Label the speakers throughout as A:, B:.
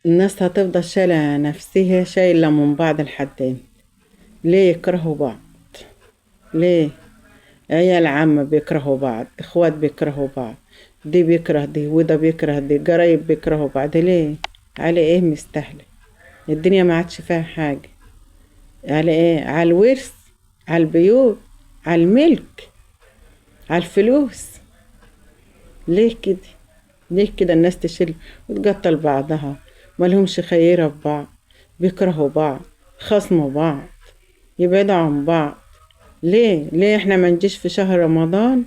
A: الناس هتفضل شايلة نفسها، شايلة من بعض لحد امتى؟ ليه يكرهوا بعض؟ ليه؟ عيال عم بيكرهوا بعض، اخوات بيكرهوا بعض، دي بيكره دي وده بيكره دي، قرايب بيكرهوا بعض. ليه؟ على ايه مستاهلة؟ الدنيا ما عادش فيها حاجة. على ايه؟ على الورث، على البيوت، على الملك، على الفلوس. ليه كده؟ ليه كده الناس تشيل وتقتل بعضها؟ ملهمش خيرة ببعض، بيكرهوا بعض، خصموا بعض، يبعدوا عن بعض. ليه احنا ما نجيش في شهر رمضان،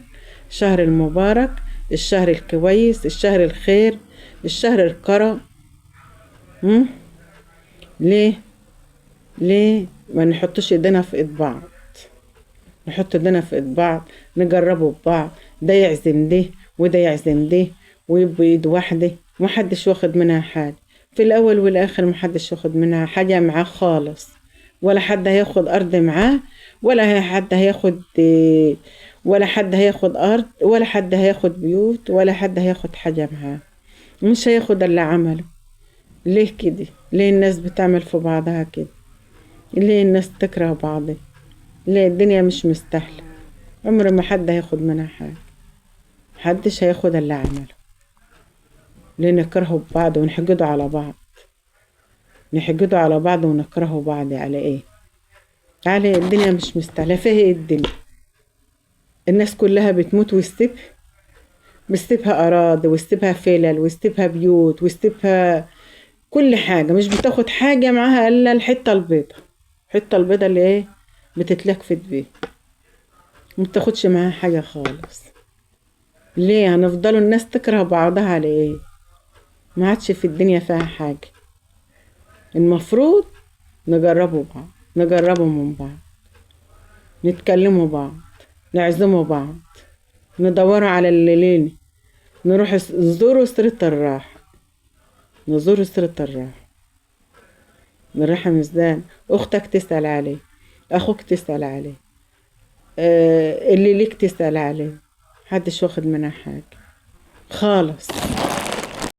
A: الشهر المبارك، الشهر الكويس، الشهر الخير، الشهر الكرم؟ هم؟ ليه؟ ليه ما نحطش ايدينا في ايد بعض؟ نحط ايدينا في ايد بعض، نجربوا ببعض، ده يعزم ده وده يعزم ده، ويبقوا ايد واحدة، محدش واخد منها حاجة. في الاول والاخر محدش واخد منها حاجة معاه خالص، ولا حد هياخد ارض معاه، ولا حد هياخد، ولا حد هياخد ارض، ولا حد هياخد بيوت، ولا حد هياخد حاجة معاه. مش هياخد اللي عمله. ليه كده؟ ليه الناس بتعمل في بعضها كده؟ ليه الناس تكره بعضها؟ ليه الدنيا مش مستاهلة؟ عمر ما حد هياخد منها حاجة، محدش هياخد اللي عمله. ليه نكرهوا ببعض ونحقدوا على بعض؟ نحقدوا على بعض ونكرهوا بعض على ايه؟ على إيه؟ الدنيا مش مستاهلة. فيها ايه الدنيا؟ الناس كلها بتموت ويستبها أراضي، ويستبها فلل، ويستبها بيوت، ويستبها كل حاجة. مش بتاخد حاجة معاها إلا الحتة البيضة، الحتة البيضة اللي ايه؟ بتتلكفت بيه، مبتاخدش معاها حاجة خالص. ليه هنفضلوا الناس تكره بعضها على ايه؟ ما عادش في الدنيا فيها حاجة. المفروض نجربوا بعض، نجربوا من بعض، نتكلموا بعض، نعزموا بعض، ندوروا على الليلين، نروح نزوروا سرة الراحة، نزوروا سرة الراحة، نروح مزدان. أختك تسأل عليه، أخوك تسأل عليه، اللي ليك تسأل عليه. محدش واخد منها حاجة خالص.